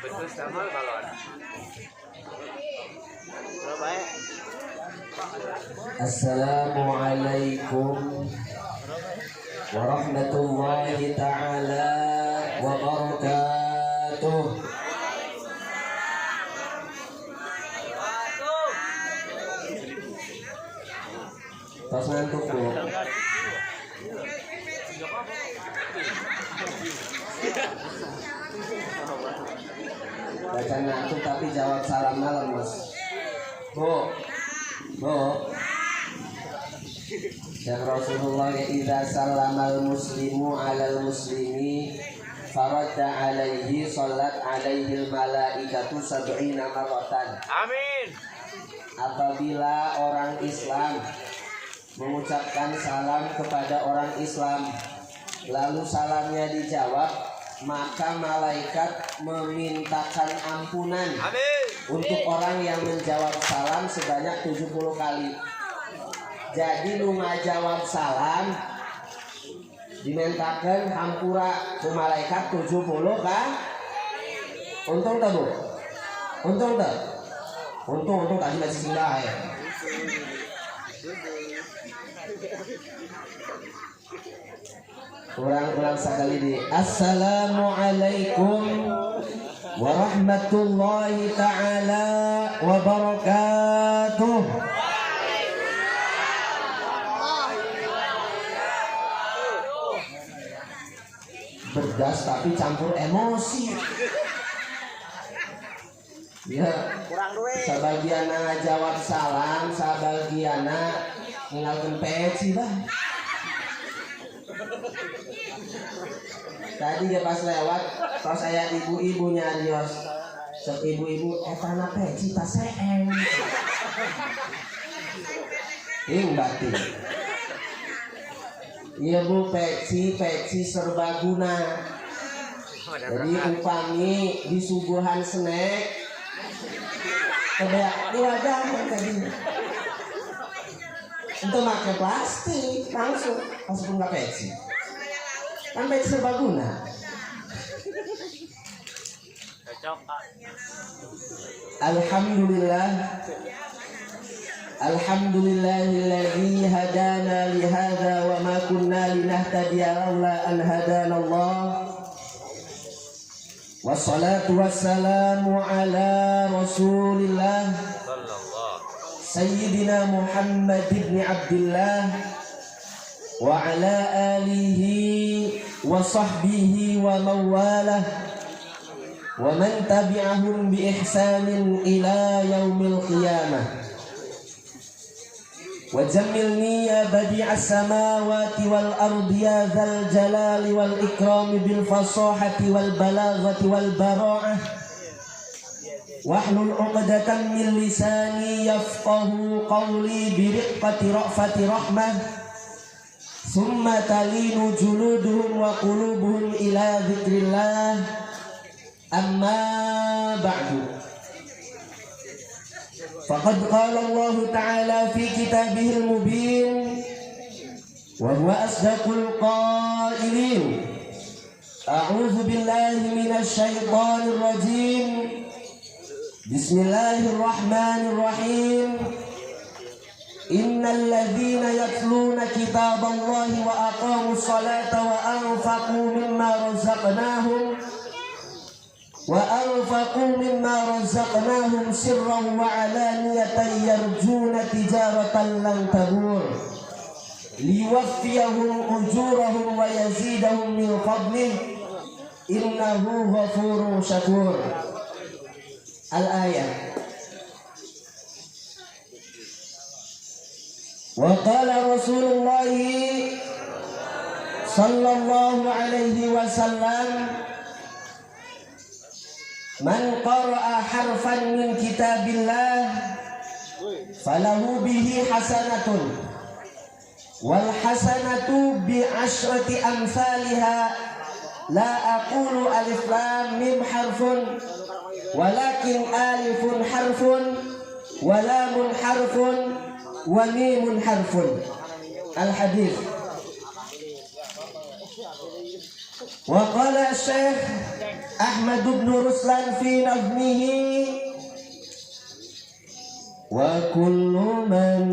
Betul sama balon. Assalamualaikum warahmatullahi ta'ala wabarakatuh. Tos ngantuk Bu. Baca ngantuk tapi jawab salam malam Mas. Bu. Dan Rasulullah idza sallamal muslimu alal muslimi faradda alaihi salat alaihi malaikatu sab'ina marratan. Amin. Apabila orang Islam mengucapkan salam kepada orang Islam lalu salamnya dijawab, maka malaikat memintakan ampunan untuk orang yang menjawab salam sebanyak 70 kali. Jadi nu ngajawab salam dimintakan hampura ke malaikat 70 kan? Untung tak Bu? Untung tak? Untung tadi masih singgah ya. Ulang sekali di Assalamualaikum warahmatullahi ta'ala wabarakatuh. Berdas tapi campur emosi. Ya, sebagian ngajawab salam, sebagian ninggalkeun peci bah. Tadi dia pas lewat, pas saya ibu-ibu nyarios, sok ibu-ibu etana peci tas seeng. Ing batin. Iya Bu, peci serbaguna. Jadi upami di suguhan snack kebeak di wadah tadi. Itu pakai plastik langsung nggak peci. Kan peci serbaguna. Alhamdulillahilladzi hadana li hadza wa ma kunna linahtadiya laula an hadanallah. Wassalatu wassalamu ala Rasulillah Sayyidina Muhammad ibn Abdullah wa ala alihi wa sahbihi wa mawalah wa man tabi'ahum bi ihsanin ila yaumil qiyamah. وجملني يا بديع السماوات والأرض يا ذا الجلال والإكرام بالفصاحة والبلاغة والبراعة واحلل عقدة من لساني يفقه قولي برقة رأفة رحمة ثم تلين جلودهم وقلوبهم إلى ذكر الله أما بعد. فقد قال الله تعالى في كتابه المبين وهو أصدق القائلين أعوذ بالله من الشيطان الرجيم بسم الله الرحمن الرحيم إن الذين يتلون كتاب الله وأقاموا الصلاة وأنفقوا مما رزقناهم سرا وعلانية يرجون تجارة لن تبور ليوفيهم أجورهم ويزيدهم من فضله إنه غفور شكور. الآية. وقال رسول الله صلى الله عليه وسلم من قرأ حرفا من كتاب الله فله به حسنة والحسنة بعشرة أمثالها لا أقول ألف لام ميم حرف ولكن ألف حرف ولام حرف وميم حرف. الحديث. وقال الشيخ أحمد بن رسلان في نظمه وكل من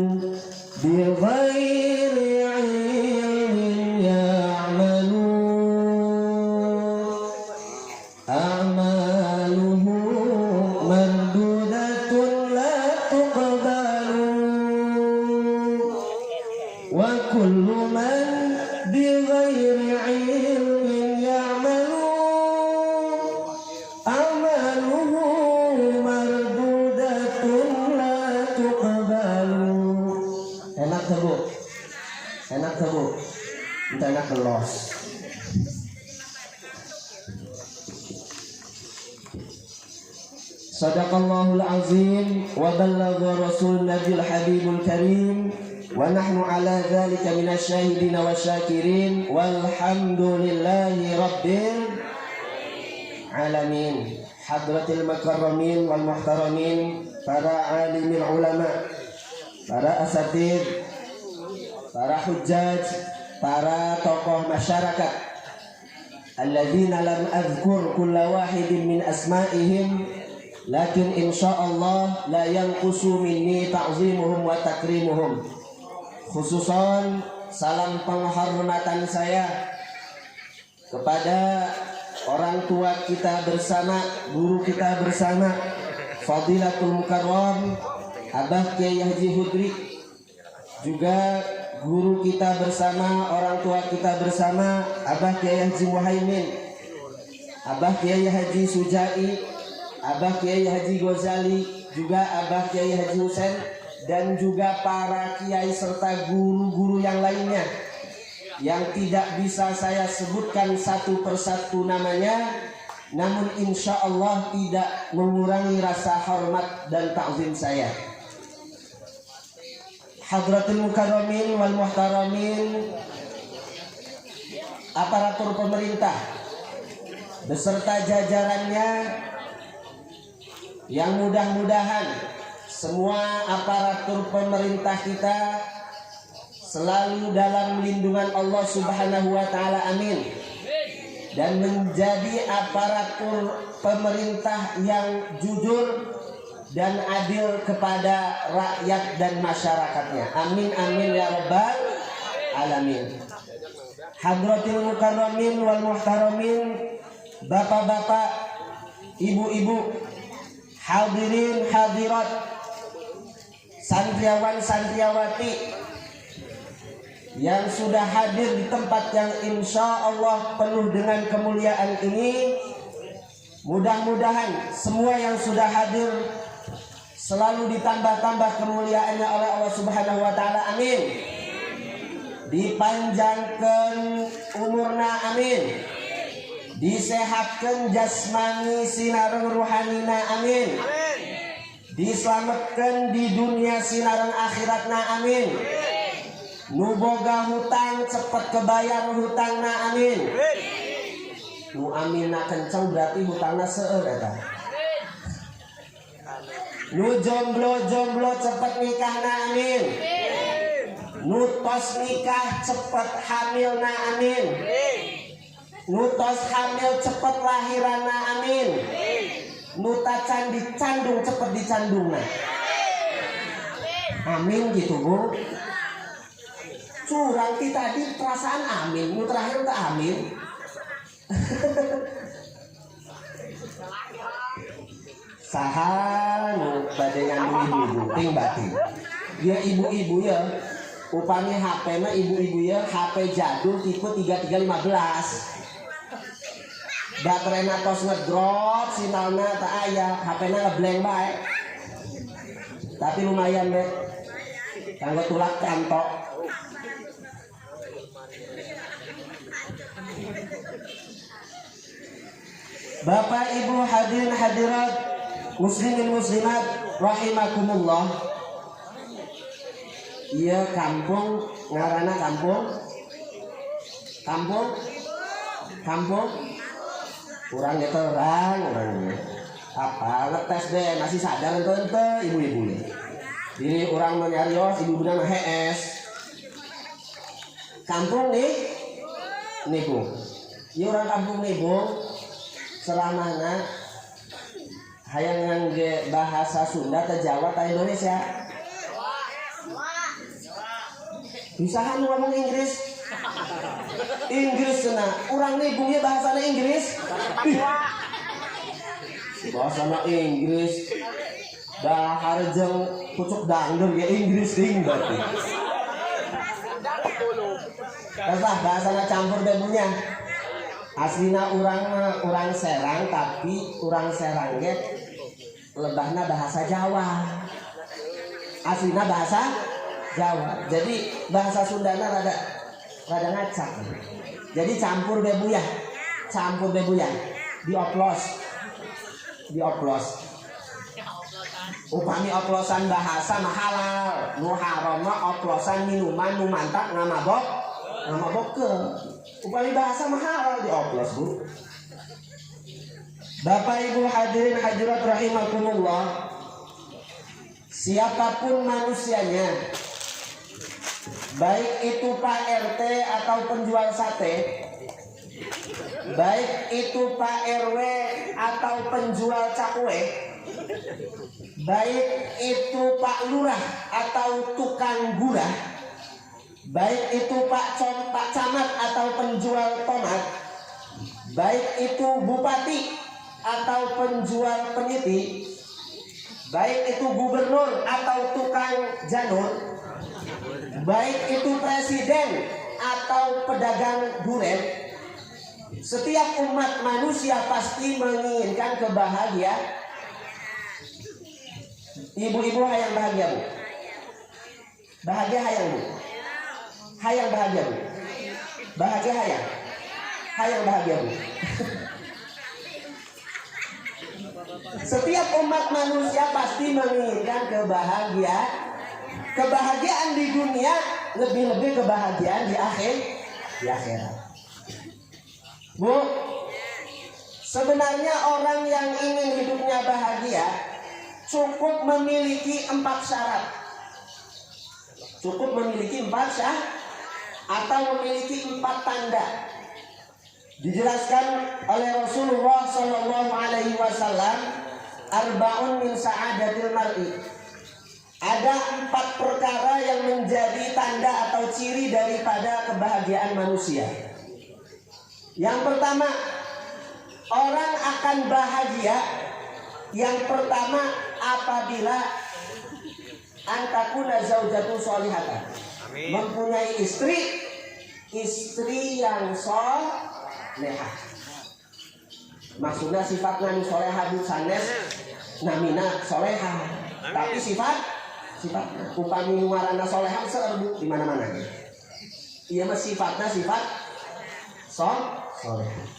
بغير علم يعمل أعماله مردودة لا تقبل وكل من بغير علم يعمل أعماله مردودة لا تقبل. Enak Bu, enak Bu, itu enak gelos. Sadaqallahul azim wa ballagha rasul nabiyul habibul karim wa nahnu ala dzalika minasyahidin wa syakirin walhamdulillahi rabbil alamin. Hadratil makarramin wal muhtaramin, para alimil ulama, para asatid, para hujjaj, para tokoh masyarakat, alladzina lam azkur kulla wahidin min asma'ihim, lakin insyaallah la yanqusu minni ta'zimuhum wa takrimuhum. Khususan salam penghormatan saya kepada orang tua kita bersama, guru kita bersama, Fadilatul Mukarram Abah Kiai Haji Hudri, juga guru kita bersama, orang tua kita bersama, Abah Kiai Haji Muhaimin, Abah Kiai Haji Sujai, Abah Kiai Haji Ghazali, juga Abah Kiai Haji Husain, dan juga para kiai serta guru-guru yang lainnya yang tidak bisa saya sebutkan satu persatu namanya, namun insya Allah tidak mengurangi rasa hormat dan ta'zim saya. Hadratul mukarramin wal muhtaramin, aparatur pemerintah beserta jajarannya, yang mudah-mudahan semua aparatur pemerintah kita selalu dalam lindungan Allah Subhanahu wa taala, amin, dan menjadi aparatur pemerintah yang jujur dan adil kepada rakyat dan masyarakatnya, amin amin ya rabbal alamin. Hadratil mukarramin wal muhtaramin, bapak-bapak, ibu-ibu, hadirin hadirat, santriawan santriawati yang sudah hadir di tempat yang insya Allah penuh dengan kemuliaan ini, mudah-mudahan semua yang sudah hadir selalu ditambah-tambah kemuliaannya oleh Allah Subhanahu wa taala, amin. Dipanjangkan umurna, amin. Disehatkan jasmani sinareng ruhanina, amin. Diselamatkan di dunia sinareng akhiratna, amin. Nu boga hutang cepet kebayar hutangna, amin. Nu aminna kenceng berarti hutangna seueur eta. Nu jomblo cepet nikahna, amin. Nu tos nikah cepet hamilna, amin. Nu tos hamil cepet lahirana, amin. Nu tacan dicandung cepet dicandungna, amin gitu Bu. Curang kita tadi perasaan amin, nu terakhir udah amin. Saha nu bade ngandung ibu-ibu ting batin. Dia ibu-ibu ya, upami HP mah ibu-ibu ya HP jadul tipe 3315. Baterainya tos ngedrop, sinyalnya tak aya, HP-nya ngeblank bae. Tapi lumayan deh, kanggo tulak kantok. Bapak Ibu hadirin hadirat, muslimin muslimat rahimakumullah. Iya kampung ngarana kampung kurang terang orangnya. Apa ngetes deh masih sadar ente ibu-ibu nih. Jadi orang menyarios ibu-ibu nama HS. Kampung nih Nibung. Ieu urang kampung Nibung seramana hayang ngangge bahasa Sunda teh Jawa teh Indonesia. Bisahan ngomong Inggris. Inggris cenah. Urang Nibung ieu bahasana Inggris. Bahasana Inggris. Dahar jeung pucuk dangdut ge Inggris ding berarti. Kasah bahasana campur bebunya. Aslina urang Serang tapi urang Serang ge lebahna bahasa Jawa. Aslina bahasa Jawa. Jadi bahasa Sundana rada ngacak. Jadi campur bebuyah. Campur bebuyah. Dioplos. Upami oplosan bahasa mah halal, nu haram mah oplosan minuman nu mantap ngamabokkeun. Upami bahasa mah halal dioplos, Bu. Bapak Ibu hadirin hadirat rahimakumullah. Siapapun manusianya, baik itu Pak RT atau penjual sate, baik itu Pak RW atau penjual cakwe, baik itu Pak Lurah atau tukang gurah, baik itu Pak Camat atau penjual tomat, baik itu Bupati atau penjual peniti, baik itu gubernur atau tukang janur, baik itu presiden atau pedagang duren, setiap umat manusia pasti menginginkan kebahagiaan. Ibu-ibu hayang bahagia, Bu? Bahagia hayang, Bu? Hayang bahagia, Bu? Bahagia hayang? Hayang bahagia, Bu? Setiap umat manusia pasti menginginkan kebahagiaan. Kebahagiaan di dunia, lebih-lebih kebahagiaan di akhirat. Bu, sebenarnya orang yang ingin hidupnya bahagia cukup memiliki 4 syarat. Cukup memiliki 4 syarat atau memiliki 4 tanda. Dijelaskan oleh Rasulullah Sallallahu Alaihi Wasallam, arba'un min sa'adatil mar'i. Ada 4 perkara yang menjadi tanda atau ciri daripada kebahagiaan manusia. Yang pertama, orang akan bahagia. Yang pertama, apabila antakuna zaujatu sholihatan, mempunyai istri yang solehah. Maksudnya sifatnya nu solehah bu sanes namina solehah, tapi sifat upami nuarana solehah serbu di mana-mana. Iya mah sifatnya sifat solehah.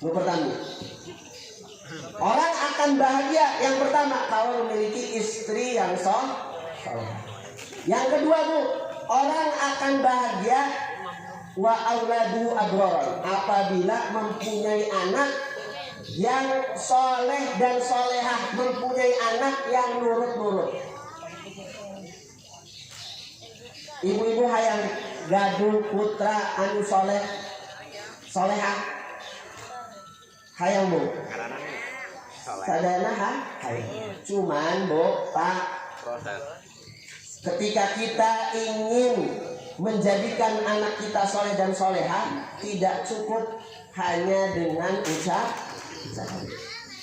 Nu pertama, orang akan bahagia yang pertama kalau memiliki istri yang solehah. Yang kedua, Bu, orang akan bahagia wa auladu abroron, apabila mempunyai anak yang soleh dan solehah, mempunyai anak yang nurut. Ibu-ibu hayang gaduh putra anu solehah hayang, Bu. Sadana cuman, Bu, Pak, ketika kita ingin menjadikan anak kita soleh dan solehah, tidak cukup hanya dengan ucapan.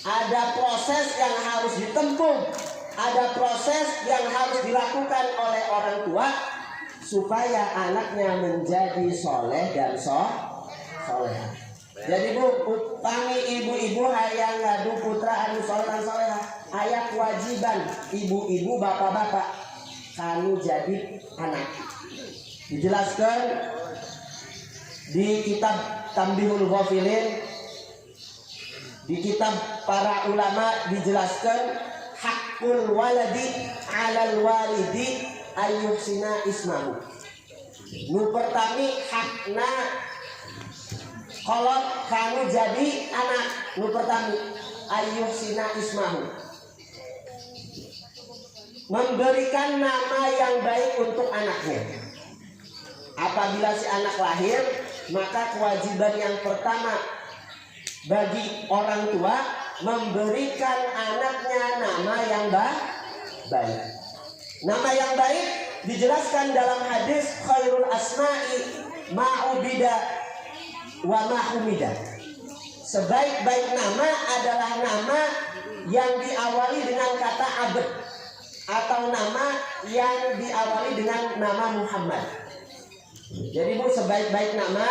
Ada proses yang harus ditempuh, ada proses yang harus dilakukan oleh orang tua supaya anaknya menjadi soleh dan solehah. Jadi, Bu, upami ibu-ibu hayang ngadu putra anu soleh dan solehah, aya kewajiban ibu-ibu, bapak-bapak kanu jadi anak. Dijelaskan di kitab Tambihul Ghafilin, di kitab para ulama dijelaskan hakul waladi alal walidi ayyuhsina ismahu. Nu pertami hakna kolot kamu jadi anak, nu pertami ayyuhsina ismahu, memberikan nama yang baik untuk anaknya. Apabila si anak lahir, Maka kewajiban yang pertama bagi orang tua memberikan anaknya nama yang baik. Nama yang baik dijelaskan dalam hadis khairul asma'i ma'ubida wa ma'humida. Sebaik-baik nama adalah nama yang diawali dengan kata abd atau nama yang diawali dengan nama Muhammad. Jadi Bu, sebaik-baik nama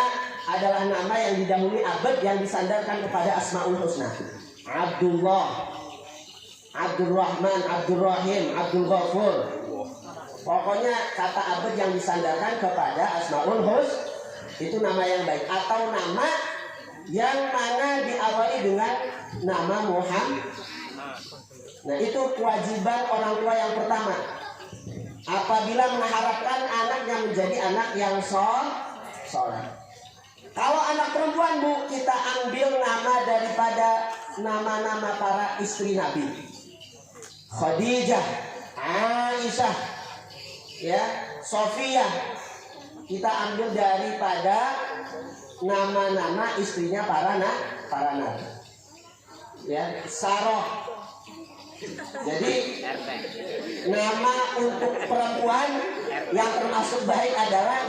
adalah nama yang didahului abd yang disandarkan kepada Asmaul Husna. Abdullah, Abdul Rahman, Abdul Rahim, Abdul Ghafur. Pokoknya kata abd yang disandarkan kepada Asmaul Husna itu nama yang baik, atau nama yang mana diawali dengan nama Muhammad. Nah, itu kewajiban orang tua yang pertama. Apabila mengharapkan anaknya menjadi anak yang soleh. Kalau anak perempuan Bu, kita ambil nama daripada nama-nama para istri Nabi. Khadijah, Aisyah, ya, Sofia. Kita ambil daripada nama-nama istrinya para nabi. Ya, Sarah. Jadi nama untuk perempuan yang termasuk baik adalah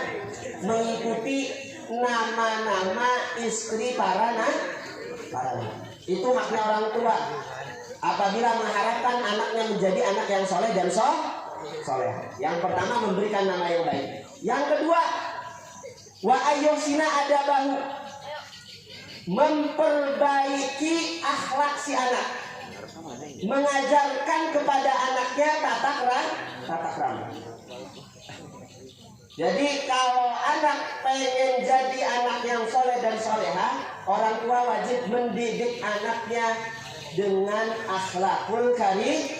mengikuti nama-nama istri para nabi. Itu haknya orang tua. Apabila mengharapkan anaknya menjadi anak yang soleh dan soleh. Yang pertama memberikan nama yang baik. Yang kedua, wa ayyusina adabahu, memperbaiki akhlak si anak, mengajarkan kepada anaknya tata krama. Jadi kalau anak pengen jadi anak yang soleh dan soleha, orang tua wajib mendidik anaknya dengan akhlakul karim.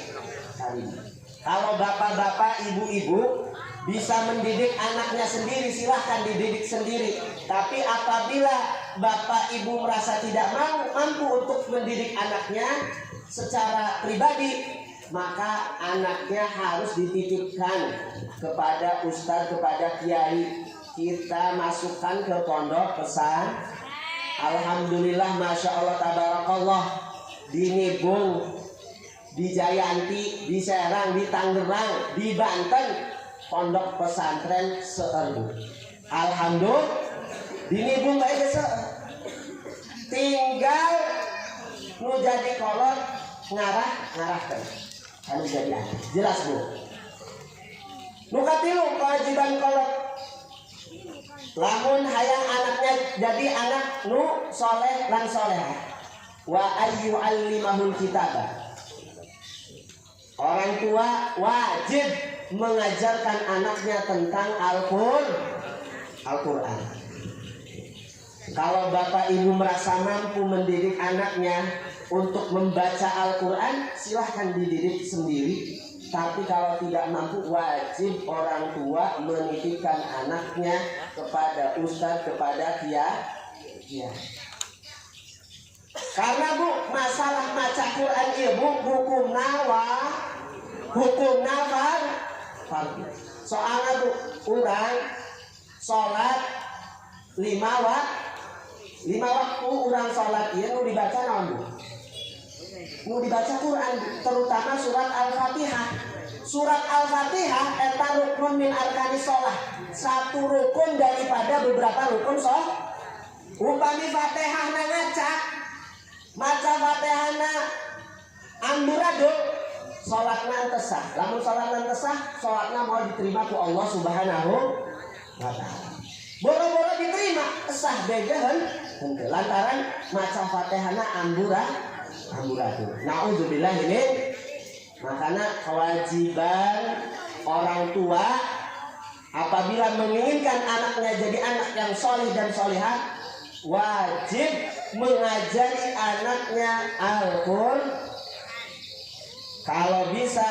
Kalau bapak-bapak, ibu-ibu bisa mendidik anaknya sendiri, silahkan dididik sendiri. Tapi apabila bapak ibu merasa tidak mampu untuk mendidik anaknya secara pribadi, maka anaknya harus dititipkan kepada ustadz, kepada kiai. Kita masukkan ke pondok pesan. Alhamdulillah, masya Allah, tabarakallah. Di Nibung, di Jayanti, di Serang, di Tangerang, di Banten, pondok pesantren seerbu. Alhamdulillah, di Nibung baik tinggal nu jadi kolot ngarahkan anu jadi anak. Jelas Bu. Nu katilu kewajiban kolot. Lamun hayang anaknya jadi anak nu soleh lan solehah. Wa ayyu allimahul kitabah. Orang tua wajib mengajarkan anaknya tentang Al-Quran. Kalau bapak ibu merasa mampu mendidik anaknya untuk membaca Al-Quran, silahkan dididik sendiri. Tapi kalau tidak mampu, wajib orang tua menitipkan anaknya kepada ustadz, kepada kiai. Karena Bu, masalah maca Quran ibu hukum fardu. Soalnya Bu, urang sholat 5 waktu urang sholat ieu nu dibaca naon Bu? Nu dibaca Quran, terutama surat Al-Fatihah. Surat Al-Fatihah eta rukun min arkanis shalah, satu rukun daripada beberapa rukun shalah. Upami Fatihahna ngaca, maca Fatihahna amburadul, salatna teu sah. Lamun salatna teu sah, salatna mau diterima ku Allah Subhanahu wa taala. Boro-boro diterima, sah begeun henteu lantaran maca Fatihahna amburadul. Nauzubillah ini. Makanya kewajiban orang tua apabila menginginkan anaknya jadi anak yang soleh dan solehah, wajib mengajari anaknya Al-Quran. Kalau bisa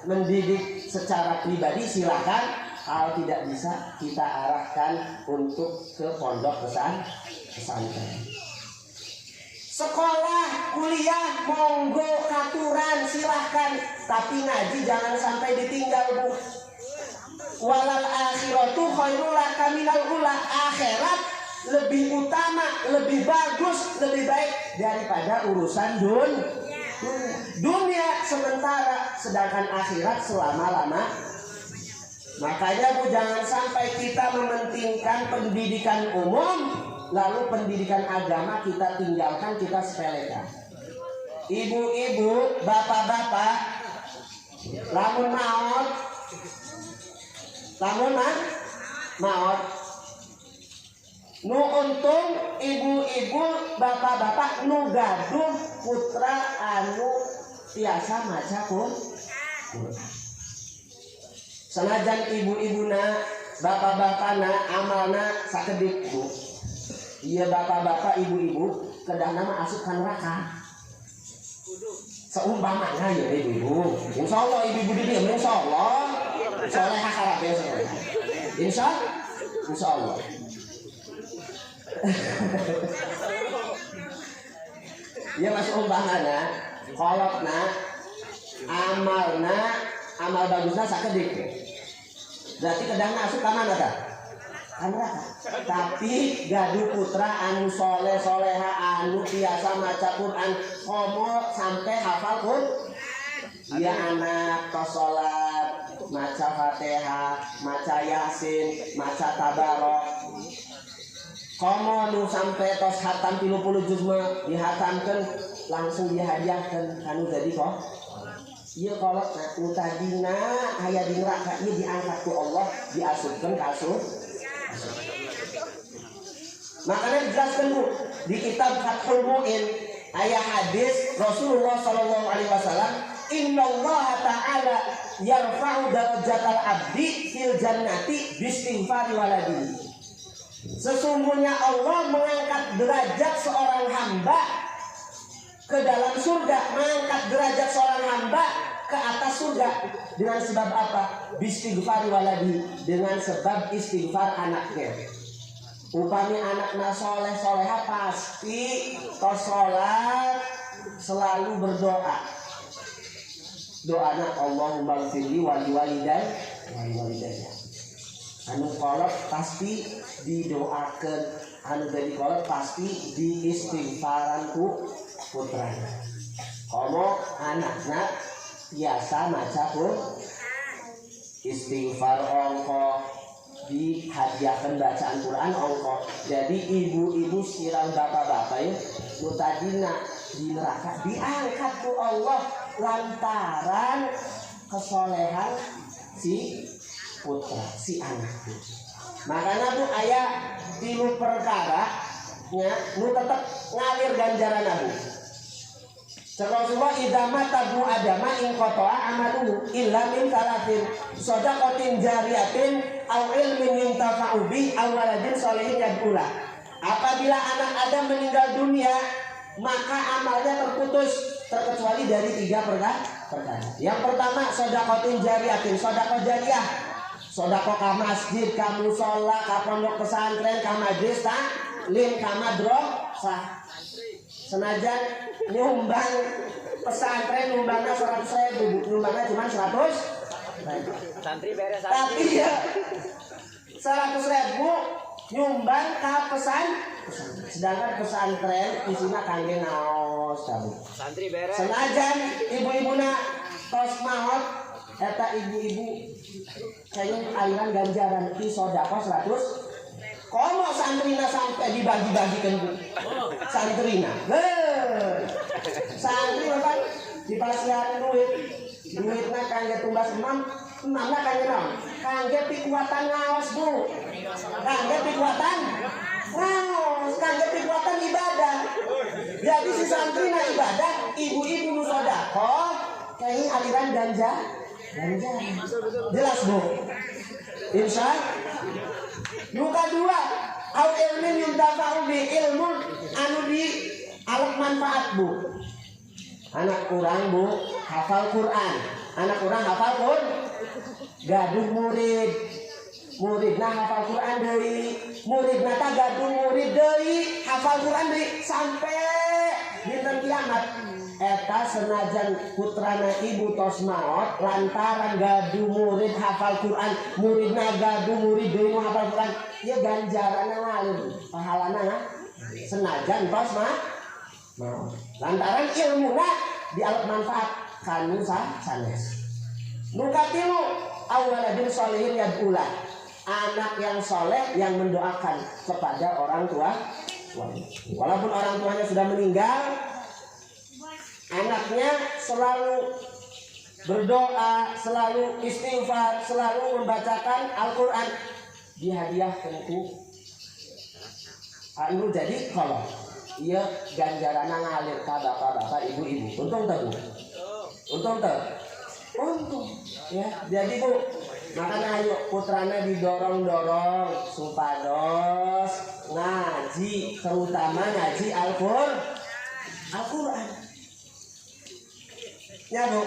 mendidik secara pribadi silakan. Kalau tidak bisa, kita arahkan untuk ke pondok pesantren. Sekolah, kuliah, monggo katuran silahkan, tapi ngaji jangan sampai ditinggal Bu. Walal akhiratu khairul laka minal ula. Akhirat lebih utama, lebih bagus, lebih baik daripada urusan dunia sementara, sedangkan akhirat selama-lama. Makanya Bu, jangan sampai kita mementingkan pendidikan umum, lalu pendidikan agama kita tinggalkan, kita sepelekan. Ibu-ibu, bapak-bapak, lamun maot, nu untung ibu-ibu, bapak-bapak nu gaduh putra anu tiasa maca Quran. Sanajan ibu-ibuna, bapak-bapakna amalna sakedik Bu. Iya bapak-bapak, ibu-ibu kedah nama asup ka neraka. Seumpamanya ya ibu-ibu. Insyaallah ibu-ibu di dieu insyaallah. Salehah kabeh salehah. Insyaallah. Ya masuk umpamana, kolotna, amal bagusna sakedik. Berarti kedang asup ka mana tah? Ka neraka. Tapi gaduh putra anu soleh soleha anu biasa maca Quran, komo sampai hafal Quran. Dia anak tos salat, maca Fatihah, maca Yasin, maca Tabarok. Komo nu sampai tos hatam 30 juz mah dihatamkeun langsung dihadiahkeun anu jadi kok. Ieu kolot nu tadina aya di neraka ieu diangkat ku Allah, diasupkeun ka asup. Makanya dijelaskan Bu di kitab Fathul Mu'in ayat hadis Rasulullah sallallahu alaihi wasallam, innallaha ta'ala yarfa'u darajatal abdi fil jannati bistighfari waladihi. Sesungguhnya Allah mengangkat derajat seorang hamba ke dalam surga, mengangkat derajat seorang hamba ke atas surga dengan sebab apa? Bistighfari waladihi, dengan sebab istighfar anaknya. Upami anakna soleh soleha pasti tos sholat selalu berdoa. Doana Allahumma ghfirli wali walidayya. Anu kolot pasti didoakan, anu jadi kolot pasti diistighfaran ku putranya. Komo anakna biasa maca pun istighfar ongko, dihadiahkan bacaan Quran ongko. Jadi ibu-ibu sirang bapak-bapak ya, nu tadina di neraka diangkat ku Allah lantaran kesolehan si putra, si anak. Makanya Bu aya 3 perkara nya nu tetep ngalir ganjaran Bu. Rasulullah idama tabu adama in qata'a amaluhu illa min talatin shadaqatin jariyatin aw ilmin yuntafa'u bih aw waladin sholihin yad'ula. Apabila anak Adam meninggal dunia, maka amalnya terputus terkecuali dari 3 perkara. Yang pertama shadaqatin jariyatin, sedekah jariyah. Sedekah ka masjid, ka mushola, ka pondok pesantren, ka majelis taklim, ka madrasah. Senajan nyumbang pesantren nyumbangnya 100.000, nyumbangnya cuma 100. Santri beres santri. Tapi ya 100.000 nyumbang ke pesantren. Sedangkan pesantren isinya kangge naos tahu. Santri beres. Senajan ibu-ibuna tos maot eta ibu-ibu kayaknya aliran ganjaran di sedekah 100. Komo santrina sampai dibagi-bagikan Bu. Santrina. Santri apa? Dipasihan duitnya kangge tumbas emamna kangge naon? Kangge pikuatan ngaos Bu. Kangge pikuatan ngaos, kangge pikuatan ibadah. Jadi si santrina ibadah, ibu-ibu nu sedekah kayaknya aliran ganja. Jelas Bu. Insya Luka 2 au ilmin yuntafa'u bi, ilmu anu di alat manfaat Bu. Anak kurang Bu hafal Quran, anak kurang hafal Quran, gaduh muridna hafal Quran deui, muridna ta gaduh murid deui hafal Quran deui sampai dinten kiamat. eta senajan putrana ibu tos maot lantaran gaduh murid hafal Quran, muridna gaduh murid deui hafal Quran, ieu ganjaranna ngalir pahalana senajan tos maot lantaran ilmuna dialog manfaat kanu sanes. Nu katilu awaladun sholihin yad'ulah, anak yang soleh yang mendoakan kepada orang tua. Walaupun orang tuanya sudah meninggal, anaknya selalu berdoa, selalu istighfar, selalu membacakan Al-Quran, dihadiahkan ku anu jadi kalau iya ganjaranna ngalir ka bapak-bapak ibu-ibu. Untung teu Bu? Untung teu? Untung ya. Jadi Bu, makanya ayo putrana didorong-dorong supados ngaji, terutama ngaji Al-Quran. Ya Bu,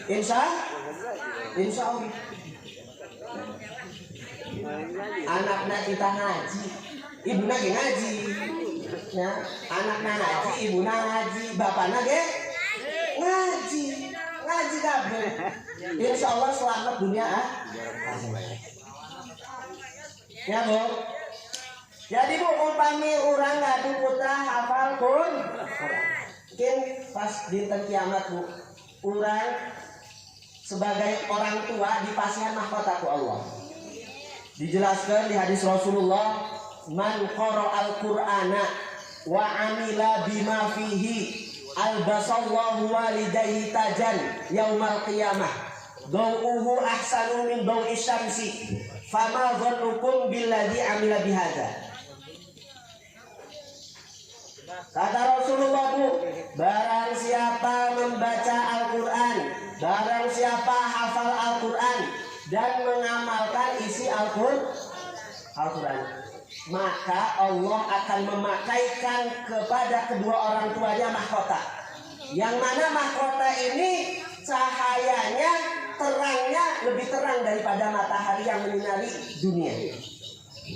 insya Allah anaknya kita ngaji, ibunya ge ngaji, ya anaknya ngaji, ibunya ngaji, bapaknya ge ngaji kabeh. Insya Allah selamat dunia ya Bu. Jadi Bu, umpami urang ngadu putra hafal Quran, mungkin pas dinten kiamat Bu, urang sebagai orang tua dipasihan mahkota ku Allah. Dijelaskan di hadis Rasulullah, man qara'al Qur'ana wa amila bima fihi albasallahu walidayhi tajan yaumal qiyamah dawuhu ahsanu min dawi syamsi fama dhannukum billadhi amila bihadza. Kata Rasulullah Bu, barang siapa membaca Al-Quran, barang siapa hafal Al-Quran dan mengamalkan isi Al-Quran, maka Allah akan memakaikan kepada kedua orang tuanya mahkota, yang mana mahkota ini cahayanya, terangnya lebih terang daripada matahari yang menyinari dunia.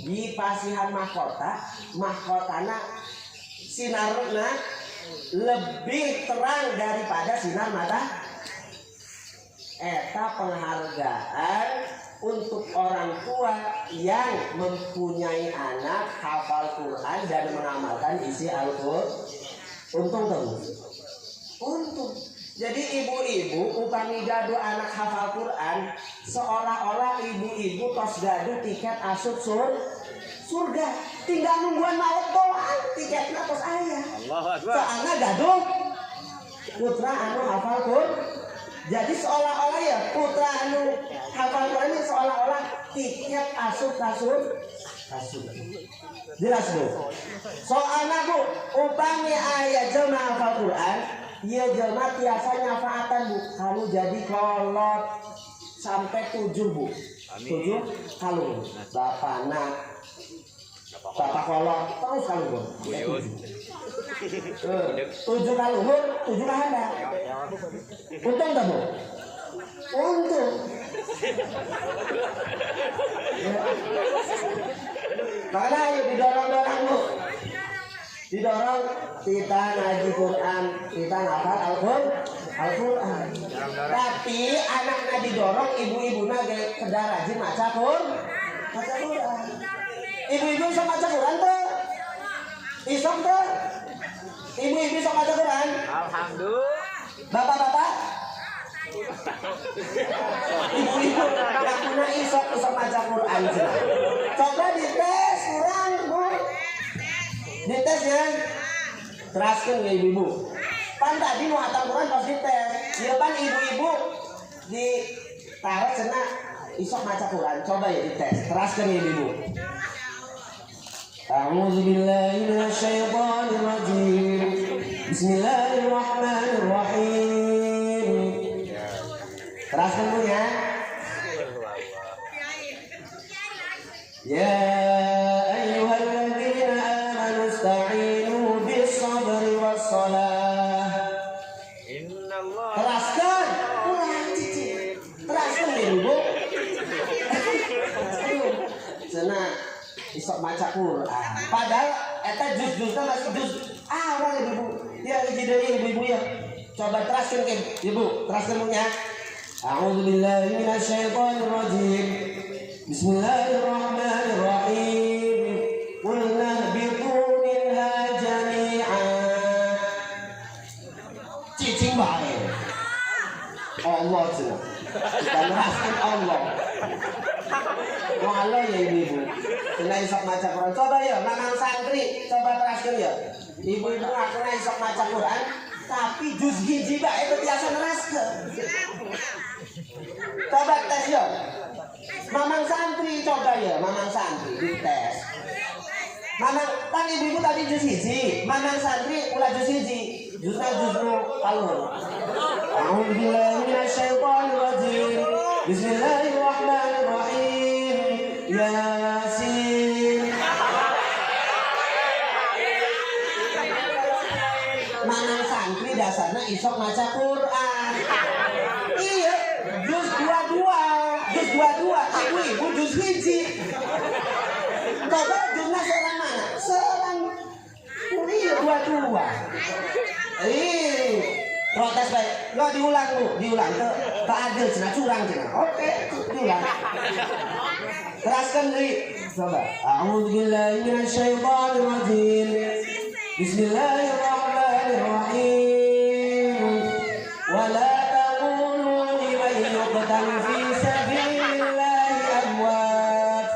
Di pasihan mahkotana sinarna lebih terang daripada sinar matahari. Eta penghargaan untuk orang tua yang mempunyai anak hafal Quran dan mengamalkan isi Al-Quran. Untung tuh, untung. Jadi ibu-ibu upami gaduh anak hafal Quran, seolah-olah ibu-ibu tos gaduh tiket asup surga. Tinggal nungguan maut doang, tiketnya tos ayah. Soalnya gaduh putra anu hafal Quran. Jadi seolah-olah ya putra anu hafal Quran ini seolah-olah tiket asup. Jelas Bu. Soalnya Bu, upami ayah jelma hafal Quran, ieu jelma tiasa nyafaatan Bu. Kamu jadi kolot sampai 7 Bu. 7 kalung. Bapak kolot terus kalung Bu. 7 kalung, 7 kahanda. Untung tak Bu? Untung. Makanya ayo didorong-dorong Bu. Didorong kita ngaji Quran, kita ngapal Al-Quran. Tapi anaknya didorong, ibu-ibunya kedah rajin maca Quran. Ibu-ibu bisa maca Quran tuh? Isok tuh? Ibu-ibu bisa maca Quran? Alhamdulillah. Bapak-bapak? Ibu-ibu yang punya isok maca Quran. Coba dites kurang Bu. Dites ya. Teraskan ya ibu-ibu. Pan tadi mau hatam Quran pas dites. Dia pan ibu-ibu ditaruh cenah isok maca Quran. Coba ya dites. Teraskan ya ibu-ibu. A'udzubillahi minasyaitonir rajim. Bismillahirrahmanirrahim. Teraskan Bu ya. Ya ayyuhalladzina amanu ista'inu bis-sabri was-salah. Innallah. Teraskan. Ulah cicing. Teraskan Bu. Cenah isok maca Quran. Padahal eta juz-juzna masih juz Awal ibu. Ya jadi ibu ya. Coba teraskan ke ibu, teraskan punya. A'udzubillahi minasyaitonirrajim. Bismillahirrahmanirrahim. Qulna ihbitu minha jami'an. Cicing bae. Allah cina. Kita teraskan Allah. Walau ya ibu. Kena isok maca Quran. Coba ya, mamang santri, coba teraskan ya. Ibu-ibu aku na isok maca Quran, tapi juz hiji bae itu biasa neraskeun. Coba tes ya. Mamang santri coba ya, mamang santri dites. Mamang kan ibu-ibu tadi juz hiji, mamang santri ulah juz hiji. Juzna juznu kalur. A'udzubillahi minasyaitonirrajim. Bismillahirrahmanirrahim. Yasin. Manang santri dasarnya isok maca Quran. Iya, juz 22, ibu juz hiji. Coba juzna seorang mana? Seorang iya 22. Protes baik. Lo diulang tuh. Tak adil cina curang cina. Oke, diulang. Teraskan diri. Coba. A'udzubillahi minasyaitonirrajim. Bismillahirrahmanirrahim. Wa la taqulu liman yuqtalu fi sabilillahi amwat.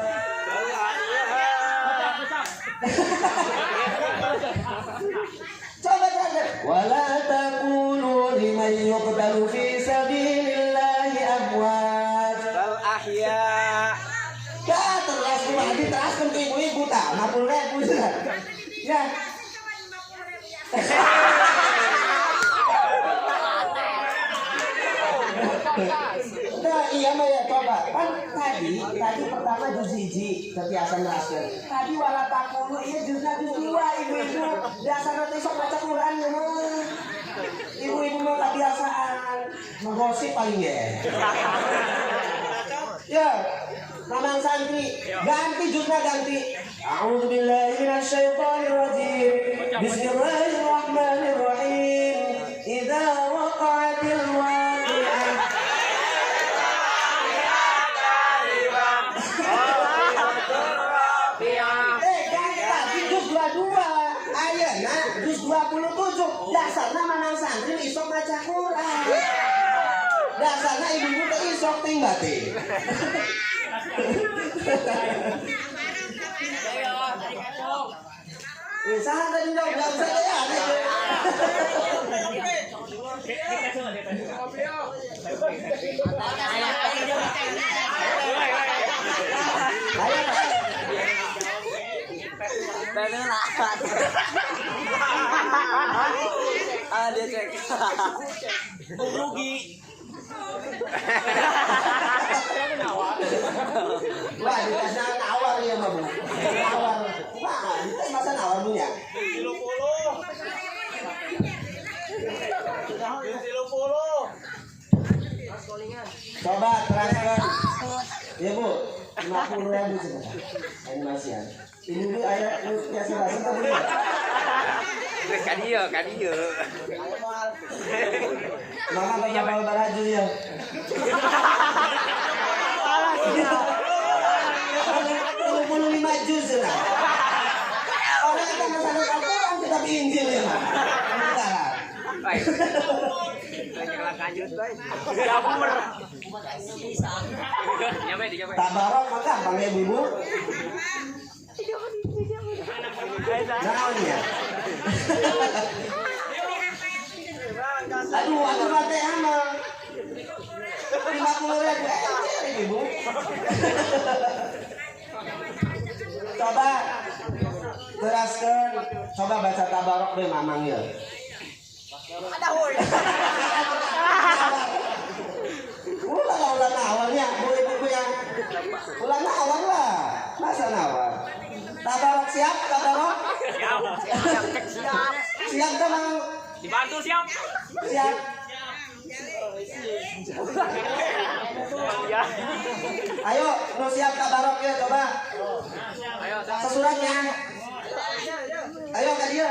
Coba teraskan. Wa la taqulu liman yuqtalu fi sabilillahi amwat. Bal ahya. Ya terus lagi teraskan ke ibu-ibu tak 50.000 sudah. Ya. Nah, iya mah ya coba kan tadi pertama juz hiji kebiasaan neraskeun. Tadi wala taqulu iya juzna juz 2 ibu-ibu dasarna teh sok maca Quran mah. Ibu-ibu mah kebiasaan menggosip paling ya. Ya, mamang santri ganti juzna ganti. A'udzubillahi minasyaitonirrajim. Bismillahirrahmanirrahim. Idza waqa'atil waqi'ah. Ganti juz 22. Ayeuna juz 27. Dasarna mamang santri isok maca Quran. Dasarna ibu-ibu teh isok ting batin. Usaha tadi dong, nggak usah ya. Dia cek. Rugi. Wah, dikasih nawar ya, Babu. Nawar. Wah, itu masa nawar punya. 30. Coba transfer. Ya, Bu. 50.000 coba. Animasian. Ini Bu ayat biasa bahasa tadi. Kadieu. Mama baca bal baraju ya. 25 juz lah. Orang kita masalah Al-Quran kita Injil ya. Baik. Lanjut, baik. Dapur. Tabarok maka bang ibu. Naonnya. Aduh, aku Fatihah mah 50.000 ibu. Coba teraskan, coba baca tabarok deh mamang ya. Ada hul. Ulah nawarnya, bu yang ulah nawar lah, masa nawar. Tabarok siap, tabarok. Siap teman. Dibantu siap. Siap. Ayo, lu siap tabarok ya, coba. Ayo, sesuratnya. Ayo ke dia.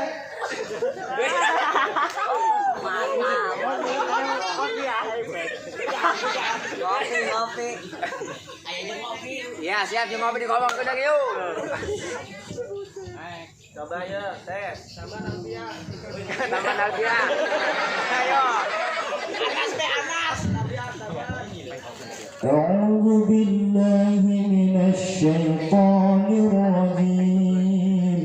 Ngopi. Ya, siap yang ngopi di kolong udah yuk. Coba ya, tes. Tambah Nalbia. Ayo. أعوذ بالله من الشيطان الرجيم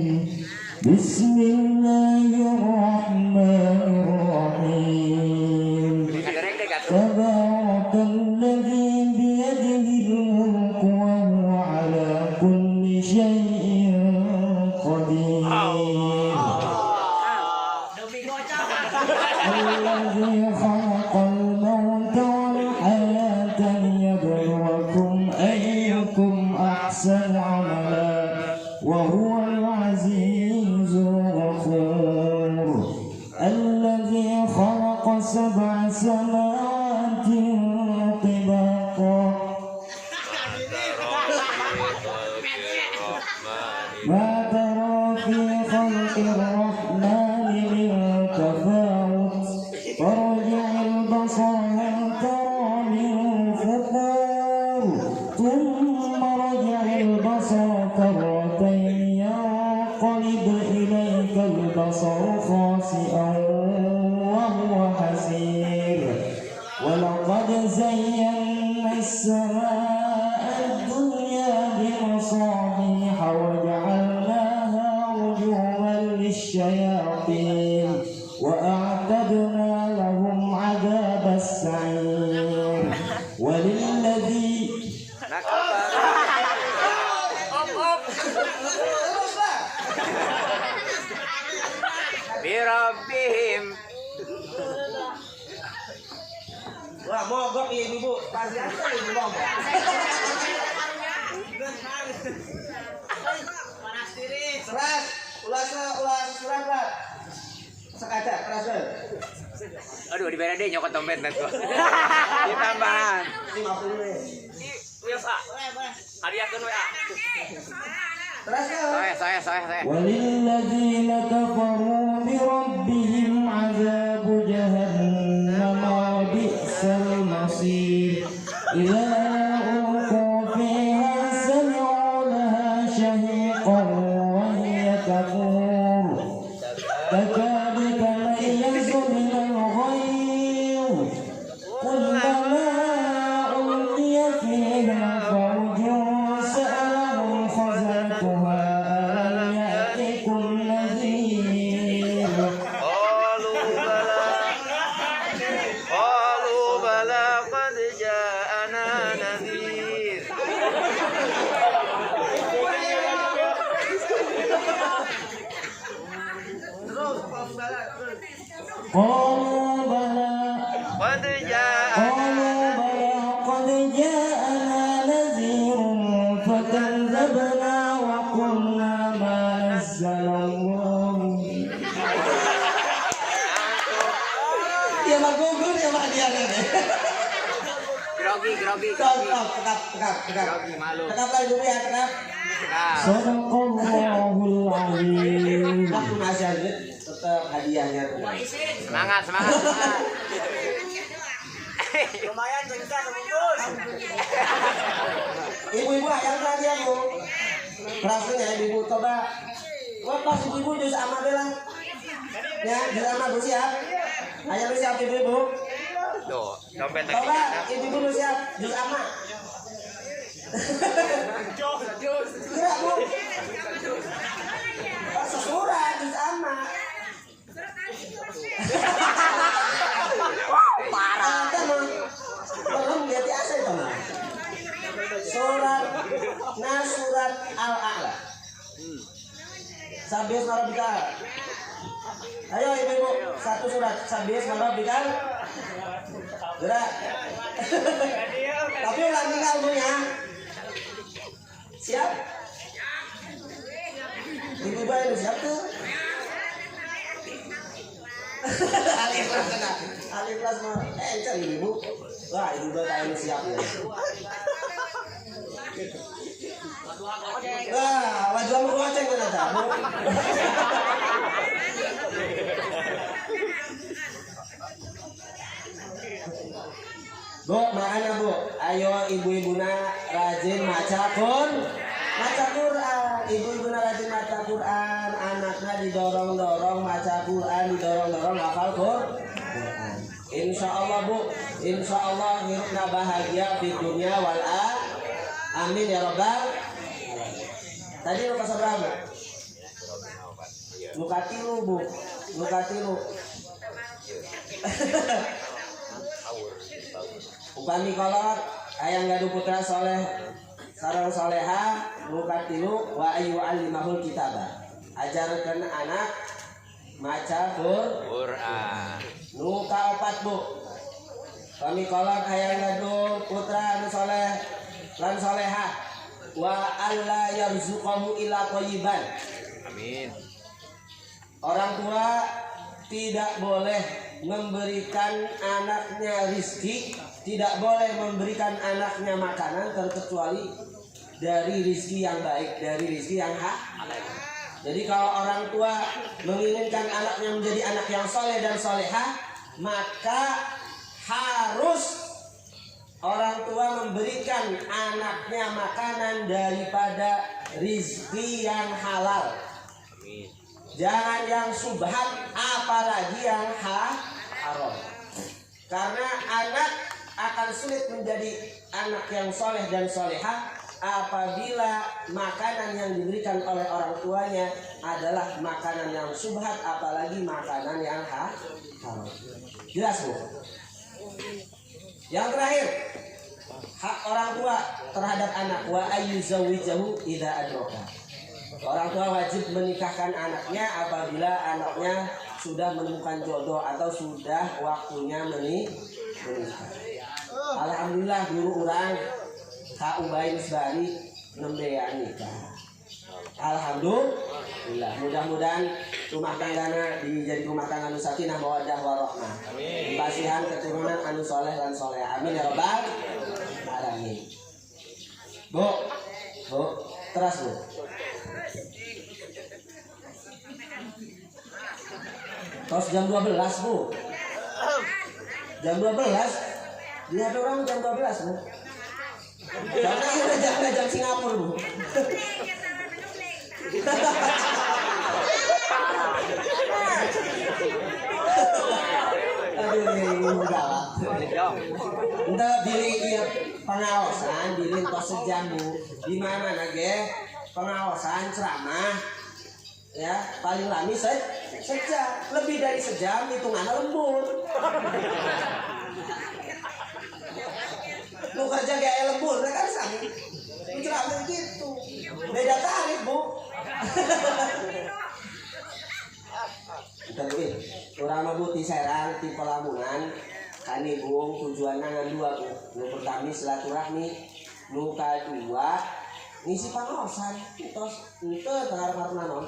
بسم الله الرحمن الرحيم تبارك الذي بيده الملك وهو على كل شيء قدير الذي خلق الموت والحياة ليبلوكم أيكم أحسن عملا وهو العزيز الغفور الذي خلق 7 سماوات طباقا ما ترى في خلق الرحمن من تفاوت فارجع البصر هل ترى من فطور ثم رجع البصر كرتين ينقلب إليك البصر خاسئا وهو حسير ولقد زينا السماء الدنيا بمصابيح وجعلناها رجوما للشياطين وأعتدنا لهم عذاب السعير وللذي Birabbihim. Wah, mogok ya ibu. Pasti aja ibu mogok. Panas diri. Serat, ulas surat lah. Sekaca, keras deh. Aduh, di deh nyokot dompet net gua. Ditambahan. 50 nih. Biasa. Hadiahkeun WA. Terus ya. Saya. وللذين كفروا بربهم عذاب جهنم وبئس المصير إذا ألقوا فيها سمعوا لها شهيقا وهي تفور تكاد تميز من الغيظ كلما ألقي فيها فوج سألهم خزنتها ألم يأتكم نذير قالوا بلى قد جاءنا نذير. قالوا بلى قد جاءنا قد جاءنا نذير فكذبنا وقلنا ما نزل الله ya mah gugur ya mah dia grogi. tegap Malu. tegap lagi dulu ya tegap Nah, Sadaqallahul azim aku masih ada tetap hadiahnya semangat. Lumayan jengkar bungkus. ibu-ibu ayam tadi ya bu rasanya ibu coba pas ibu jus sama lah ya jus sama bu siap ayam siap ibu tuh, dompet coba ibu siap jus sama gerak bu surat jus sama parah belum lihat di asal itu mah surat al-a'la Sabius marabikal ayo ibu-ibu satu surat Sabius marabikal gerak tapi ulangi kalbunya siap ibu-ibu itu siap tuh alif kelas mah cari ibu wah ibu kayak siap ya wah wajah kamu goceng kan ada Bu, makanya Bu, ayo ibu-ibuna rajin maca Quran. Ibu-ibuna rajin maca Quran, anaknya didorong-dorong maca Quran, didorong-dorong hafal Quran. Insya Allah Bu, insya Allah hidupnya bahagia di dunia wal amin ya robbal. Tadi lu kasih berapa? Lukatilu Bu, lukatilu. Upami kolot ayang gadu putra soleh sareng soleha lukatilu wa ayu alimahul kitabah. Ajarkan anak maca Quran. Nu kaopat Bu. Kami kolot ayang gadu putra anu soleh lan soleha wa alla yarzuqahu ila thayyiban. Amin. Orang tua tidak boleh memberikan anaknya rizki, tidak boleh memberikan anaknya makanan terkecuali dari rizki yang baik, dari rizki yang halal. Jadi kalau orang tua menginginkan anaknya menjadi anak yang soleh dan solehah, maka harus orang tua memberikan anaknya makanan daripada rizki yang halal. Amin. Jangan yang subhat, apalagi yang haram. Karena anak akan sulit menjadi anak yang soleh dan solehah apabila makanan yang diberikan oleh orang tuanya adalah makanan yang subhat, apalagi makanan yang haram. Jelas Bu? Yang terakhir, hak orang tua terhadap anak, wa ayyuzawijahu idza adraka. Orang tua wajib menikahkan anaknya apabila anaknya sudah menemukan jodoh atau sudah waktunya menikah. Alhamdulillah guru orang Kak Ubay Misbari nembean nikah. Alhamdulillah, mudah-mudahan rumah tanggana dijadi rumah tangga anu sakinah mawaddah warahmah. Amin. Basihan keturunan anu soleh dan soleh. Amin ya rabbal alamin. Bu, terus Bu. Tos jam 12 Bu. Jam 12. Dia ada orang jam 12 Bu. Karena ini jam Singapura Bu. Aduh ini galak. Entah diri ieu pengawasan diri tos sejam Bu. Di mana nage pengawasan ceramah ya paling lami sejam, lebih dari sejam hitungannya lembur. Lu kerja kayak lembur kan sami ceramah gitu beda tarif Bu. Tapi orang Bu di Serang di Pelabuhan kani Bu tujuannya ngadua Bu. Nu pertama silaturahmi, nu kedua ngisi pengawasan tos ente tengah naon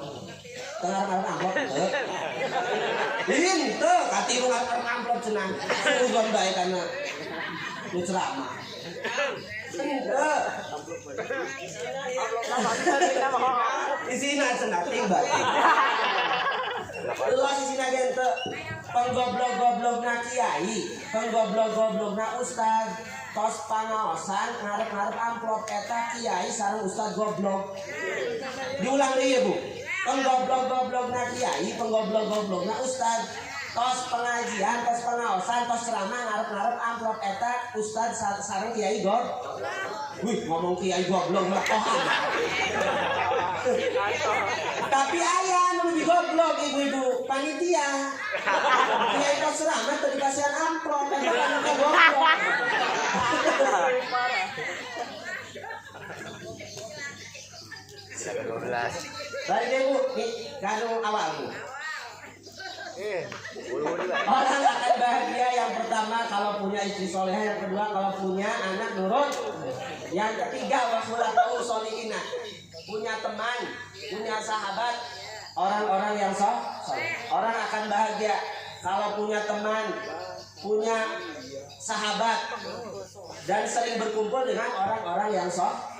tengah amplop teu ini teu katilu amplop cenah sugon bae kana nu ceramah ente isina cenah ting batik luas isina ge teu penggoblok-goblokna kiai penggoblok-goblokna ustaz tos pangaosan ngarep-ngarep amplop eta kiai sareng ustaz goblok. Diulang deui Bu. Penggoblok-goblokna kiai, penggoblok-goblokna ustaz. Tos pengajian, tos pangaosan, tos ceramah ngarep-ngarep amplop eta ustaz sareng kiai goblok. Wih, ngomong kiai goblok mah tohan. Tapi aya nu goblok ibu-ibu panitia. Kiai tos ceramah teu dikasihan amplop eta kan goblok. Silakan 12. Balik deh Bu, nih kanu awal Bu. Orang akan bahagia yang pertama kalau punya istri soleha, yang kedua kalau punya anak nurut, yang ketiga wakhulatul solihina, punya teman, punya sahabat, orang-orang yang soleh. Orang akan bahagia kalau punya teman, punya sahabat, dan sering berkumpul dengan orang-orang yang soleh.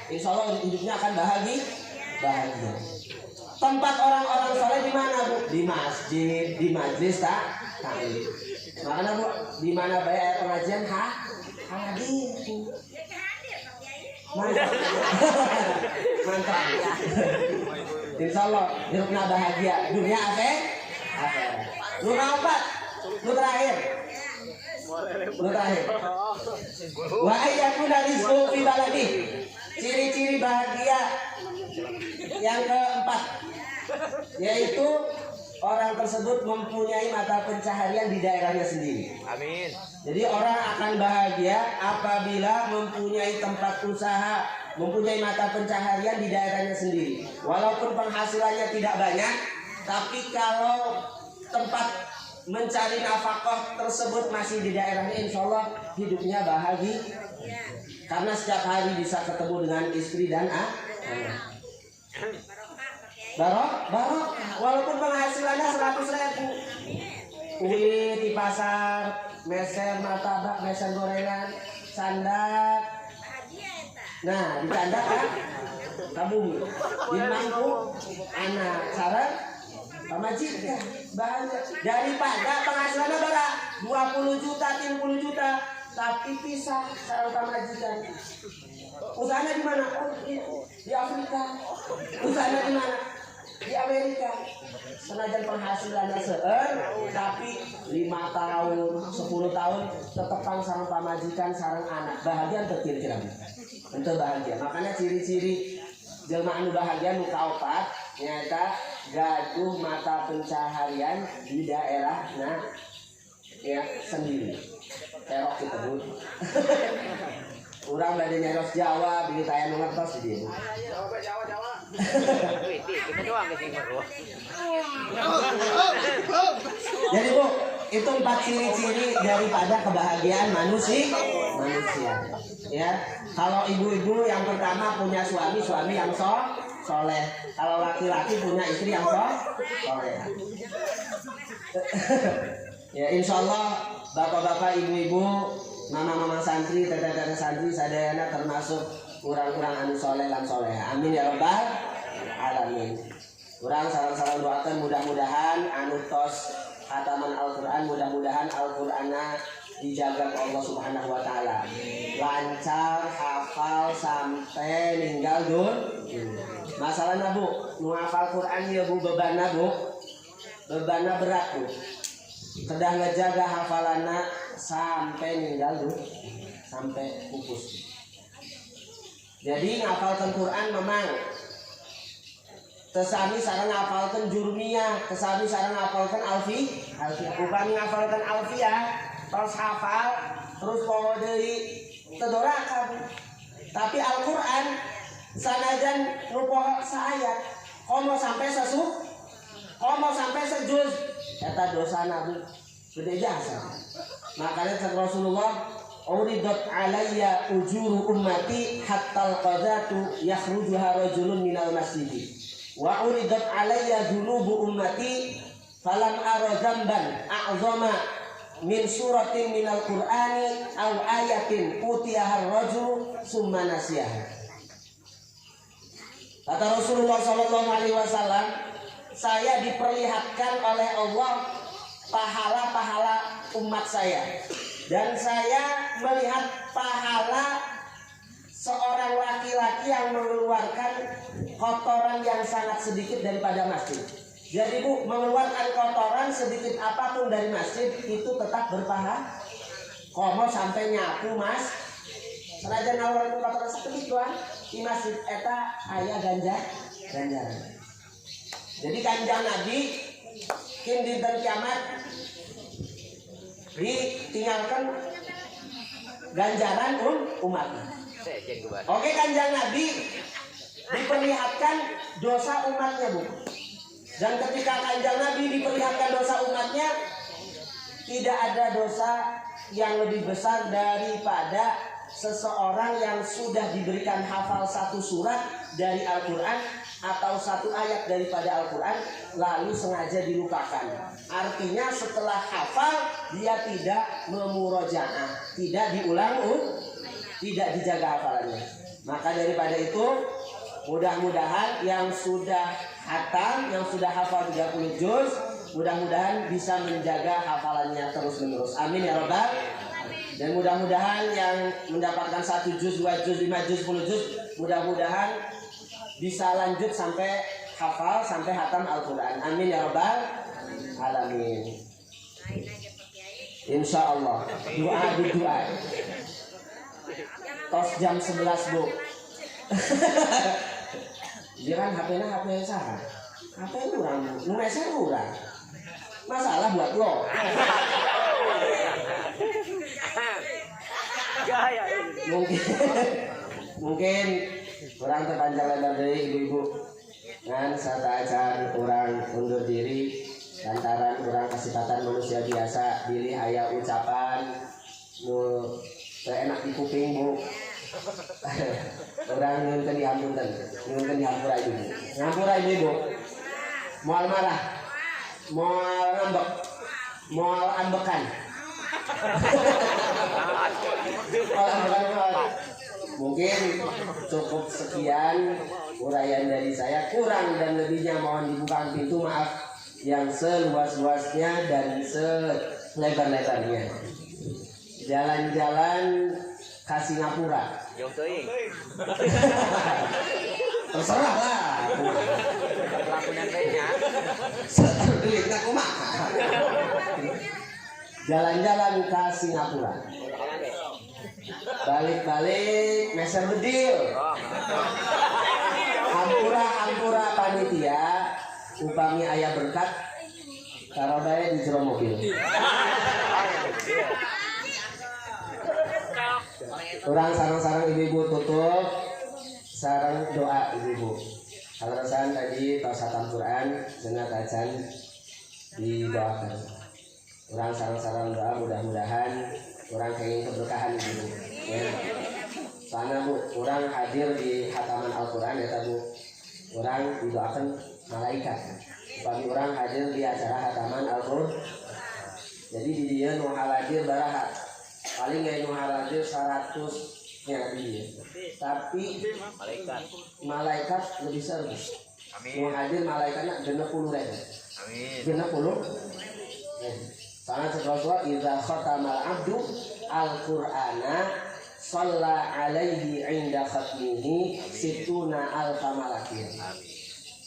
Insya Allah hidupnya akan bahagia. Tempat orang-orang soleh di mana Bu? Di masjid, di majlis taklim. Makanya Bu, di mana banyak pengajian hadir. Mantap. Mantap. Insya Allah hidupnya bahagia dunia akhirat. Lu apa? Lu terakhir. Wa ayyakuna rizqu fi baladi. Ciri-ciri bahagia yang keempat yaitu orang tersebut mempunyai mata pencaharian di daerahnya sendiri. Amin. Jadi orang akan bahagia apabila mempunyai tempat usaha, mempunyai mata pencaharian di daerahnya sendiri. Walaupun penghasilannya tidak banyak, tapi kalau tempat mencari nafkah tersebut masih di daerahnya, insya Allah hidupnya bahagia. Karena setiap hari bisa ketemu dengan istri dan anak. Barok, walaupun penghasilannya 100.000. Kuit di pasar, meser martabak, meser gorengan, sandak. Nah, di sandak kan tabung, di mangku anak, saran pamajikan, bahagia. Daripada penghasilannya berapa? 20 juta, 30 juta, tapi pisah sarang pamajikan. Usahanya di mana? Oh, di Afrika. Usahanya di mana? Di Amerika. Senajan penghasilannya seueur, tapi 5 tahun, 10 tahun tetap sareng pamajikan, sareng anak. Bahagia teu kira-kira. Ente bahagia. Makanya ciri-ciri jelema anu bahagia nu kaopat nyata gaduh mata pencaharian di daerahna ya sendiri. Terok kita Bu. Urang bade nyaros Jawa, bieu aya nu ngertos di dieu. Jawa. Wih, kita doang di sini, Bro. Jadi Bu, itu 4 ciri-ciri daripada kebahagiaan manusia. Ya, kalau ibu-ibu yang pertama punya suami yang soleh. Kalau laki-laki punya istri yang soleh. Ya, insya Allah bapak-bapak, ibu-ibu, mama-mama santri, tete-tete santri, sadayana termasuk kurang-kurang anu soleh lan soleh. Amin ya rabbal alamin. Kurang sarang-sarang doakan mudah-mudahan anu tos khataman Al-Quran, mudah-mudahan Al-Quranna dijaga Allah Subhanahu wa Ta'ala, lancar hafal sampai ninggal dunia. Masalahnya Bu, nu hafal Quran ya Bu, bebanna berat Bu. Kedah ngejaga hafalanna sampai ninggal dunia, sampai pupus. Jadi ngapalkan Quran memang tesami sareng ngapalkan jurmiyah, tesami sareng ngapalkan alfiyah. Upami ngapalkan alfiyah tos hafal terus poho deui teu dorakan. Tapi Al-Qur'an sanajan nu poho saayat komo sampai sejuz eta dosana gede jasa. Makanya kata Rasulullah, uridat alayya ujuru ummati hatta al-qadatu yakhrujuha rajulun minal masjid wa uridat alayya dhunubu ummati falam ara dzamban a'zama min suratin minal qur'ani aw ayatin utiyahar rajul summa nasiyaha. Kata Rasulullah SAW, saya diperlihatkan oleh Allah pahala-pahala umat saya, dan saya melihat pahala seorang laki-laki yang mengeluarkan kotoran yang sangat sedikit daripada masjid. Jadi Bu, mengeluarkan kotoran sedikit apapun dari masjid itu tetap berpahala. Komo sampai nyapu Mas, senajan ngeluarkan kotoran sedikit doang di masjid eta aya ganjaran. Jadi kanjeng Nabi kin dinten kiamat ditinggalkan ganjaran umatnya. Oke, kanjeng Nabi diperlihatkan dosa umatnya Bu. Dan ketika kanjeng Nabi diperlihatkan dosa umatnya, tidak ada dosa yang lebih besar daripada seseorang yang sudah diberikan hafal satu surat dari Al-Quran atau satu ayat daripada Al-Quran lalu sengaja dilupakan. Artinya setelah hafal dia tidak memurojaah, tidak diulang, tidak dijaga hafalannya. Maka daripada itu mudah-mudahan yang sudah hatam, yang sudah hafal 30 juz, mudah-mudahan bisa menjaga hafalannya terus-menerus. Amin ya rabbal. Dan mudah-mudahan yang mendapatkan 1 juz, 2 juz, 5 juz, 10 juz, mudah-mudahan bisa lanjut sampai hafal, sampai hatam Al-Quran. Amin ya rabbal alamin. Insya Allah. Doa di doa. Tos jam 11 bu. Jangan HP-nya HP saya. HP kurang, nulisnya kurang. Masalah buat lo. Mungkin orang terpanjang lebar dari ibu-ibu dan serta ajar orang undur diri lantaran orang kesempatan manusia biasa pilih ayah ucapan nu enak di kuping bu. Orang nyunkan diampunten, nyunkan dihampura ibu, ngampura ibu, moal marah, moal ngambek, moal ambekan. Mungkin cukup sekian uraian dari saya, kurang dan lebihnya mohon dibuka pintu maaf yang seluas-luasnya dan selebar-lebarnya. Jalan-jalan ke Singapura. Terserah lah. Jalan-jalan ke Singapura. Balik-balik meser bedil. Hampura panitia upami ayah berkat taruh daya di jero mobil. Orang sarang-sarang ibu-ibu tutup sarang doa ibu-ibu. Alasan tadi tos hatam Quran dengan kajian didoakan. Orang sarang-sarang doa mudah-mudahan orang pengen keberkahan ibu. Ya. Soalnya bu, orang hadir di hataman Al-Quran ya bu. Orang didoakan malaikat. Bagi orang hadir di acara hataman Al-Quran. Jadi di dia nuhaladir barahat. Paling nggak nuhaladir 100 nya dia. Tapi malaikat lebih seru. Nuhadir malaikatnya 60.000. Amin. 60. Karena Rasulullah idza khatamal abdu al-Qur'ana shalla alaihi inda khatmihi situna alfa malakin.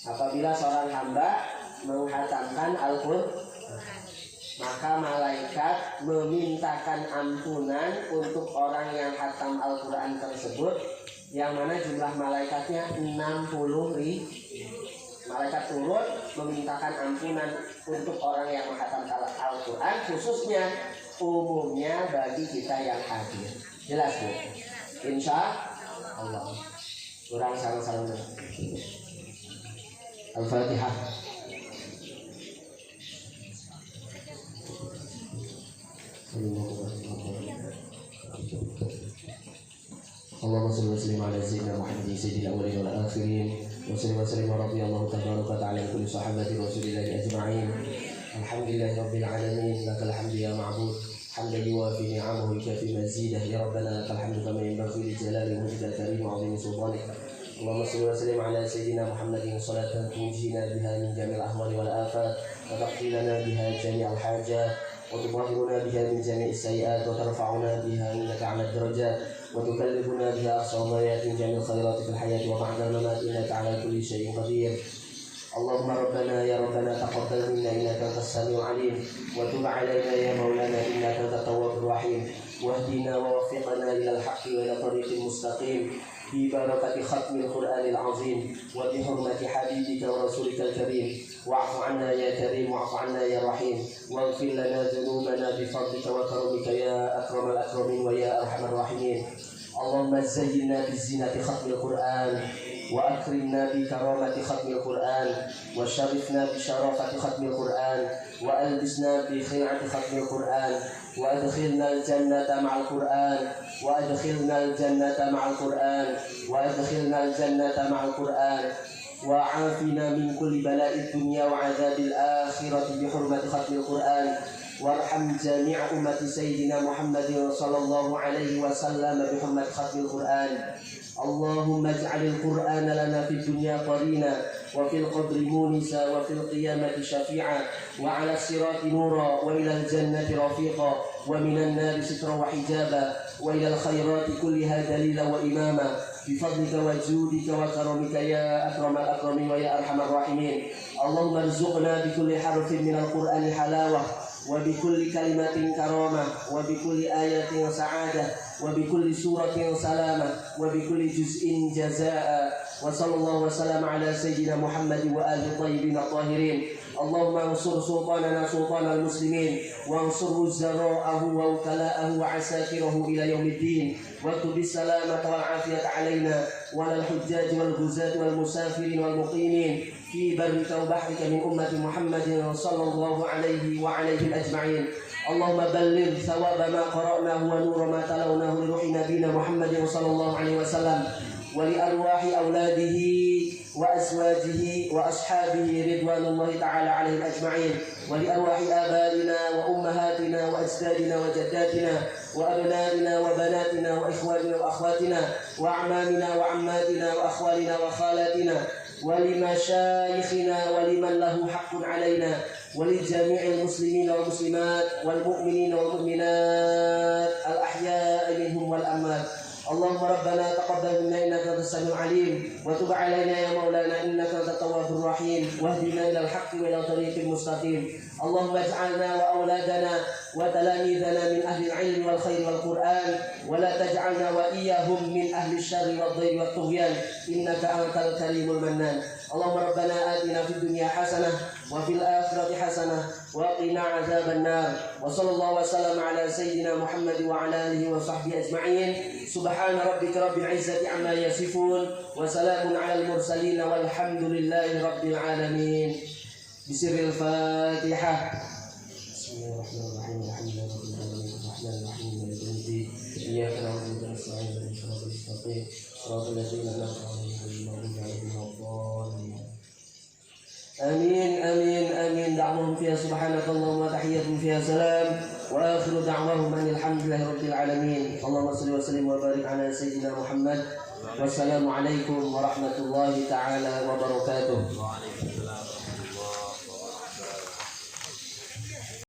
Apabila seorang hamba menghatamkan Al-Qur'an, maka malaikat memintakan ampunan untuk orang yang hatam Al-Qur'an tersebut, yang mana jumlah malaikatnya 60.000. Malaikat turun memintakan ampunan untuk orang yang menghatamkan Al-Quran, khususnya umumnya bagi kita yang hadir. Jelas bu? Insya Allah. Kurang sarang-sarang. Al-Fatihah. Allahumma salli wa sallim ala sayyidina Muhammadin sayyidil awwalin wal akhirin wa sallim wa sallim radhiyallahu tabaraka wa ta'ala kulli sahabati rasulillahi ajma'in. Alhamdulillahi rabbil alamin, lakal hamdu ya ma'bud hamdan yuwafi ni'amahu yukafi mazidah. Ya rabbana lakal hamdu kama yanbaghi li jalali wajhika al-karim wa 'azimi sultanik. Allahumma salli wa sallim ala sayyidina Muhammadin salatan tunjina biha min jami'il ahwali wal afat wa taqdi lana biha jami'al hajat wa tudahhiruna biha min jami'is sayyi'at wa tarfa'una biha indaka 'ala ad-darajat وتكلفنا بها أقصى غايات جميع الخيرات في الحياة وبعد الممات إنك على كل شيء قدير. اللهم ربنا يا ربنا تقبل منا إنك أنت السميع العليم وتب علينا يا مولانا إنك أنت التواب الرحيم واهدنا ووفقنا إلى الحق وإلى طريق المستقيم ببركة ختم القرآن العظيم وبحرمة حبيبك ورسولك الكريم. واعف عنا يا كريم واعف عنا يا رحيم واغفر لنا ذنوبنا بفضلك وكرمك يا أكرم الأكرمين ويا أرحم الراحمين. اللهم زينا بزينة ختم القرآن وأكرمنا بكرامة ختم القرآن وشرفنا بشرافة ختم القرآن وألبسنا بخيعة ختم القرآن وأدخلنا الجنة مع القرآن وأدخلنا الجنة مع القرآن وأدخلنا الجنة مع القرآن وعافنا من كل بلاء الدنيا وعذاب الآخرة بحرمة ختم القرآن وارحم جميع أمة سيدنا محمد صلى الله عليه وسلم بحرمة ختم القرآن. اللهم اجعل القرآن لنا في الدنيا قرينا وفي القبر مونسا وفي القيامة شفيعا وعلى الصراط نورا وإلى الجنة رفيقا ومن النار سترا وحجابا وإلى الخيرات كلها دليلا وإماما بفضلك وجودك وكرمك يا أكرم الأكرمين ويا أرحم الراحمين. اللهم ارزقنا بكل حرف من القرآن حلاوة وبكل كلمة كرامة وبكل آية سعادة وبكل سورة سلامة وبكل جزء جزاء. وصلى الله وسلم على سيدنا محمد وآله الطيبين الطاهرين. اللهم انصر سلطاننا سلطان المسلمين وانصر وزراءه ووكلاءه وعساكره إلى يوم الدين واكتب السلامة والعافية علينا وعلى الحجاج والغزاة والمسافرين والمقيمين في برك وبحرك من أمة محمد صلى الله عليه وعليهم أجمعين. اللهم بلغ ثواب ما قرأناه ونور ما تلوناه لروح نبينا محمد صلى الله عليه وسلم ولأرواح أولاده وأزواجه وأصحابه رضوان الله تعالى عليهم أجمعين ولأرواح آبائنا وأمهاتنا وأجدادنا وجداتنا وأبنائنا وبناتنا وإخواننا وأخواتنا وأعمامنا وعماتنا وأخوالنا وخالاتنا ولمشايخنا ولمن له حق علينا ولجميع المسلمين والمسلمات والمؤمنين والمؤمنات الأحياء منهم والأموات. اللهم ربنا تقبل منا إنك أنت السميع العليم وتب علينا يا مولانا إنك أنت التواب الرحيم واهدنا إلى الحق وإلى طريق المستقيم. اللهم اجعلنا وأولادنا وتلاميذنا من أهل العلم والخير والقرآن ولا تجعلنا وإياهم من أهل الشر والضيق والطغيان إنك أنت الكريم المنان. اللهم ربنا آتنا في الدنيا حسنة وفي الآخرة حسنة وقنا عذاب النار. وصلى الله وسلم على سيدنا محمد وعلى آله وصحبه أجمعين. سبحان ربك رب العزة عما يصفون وسلام على المرسلين والحمد لله رب العالمين. بسر الفاتحة. بسم الله الرحمن الرحيم الحمد لله رب العالمين الرحمن الرحيم مالك يوم الدين إياك نعبد وإياك نستعين اهدنا الصراط المستقيم صراط الذين أنعمت عليهم غير المغضوب عليهم ولا الضالين. آمين آمين آمين. دعوهم فيها سبحانك اللهم وتحيتهم فيها سلام وآخر دعواهم أن الحمد لله رب العالمين. اللهم صل وسلم وبارك على سيدنا محمد والسلام عليكم ورحمة الله تعالى وبركاته.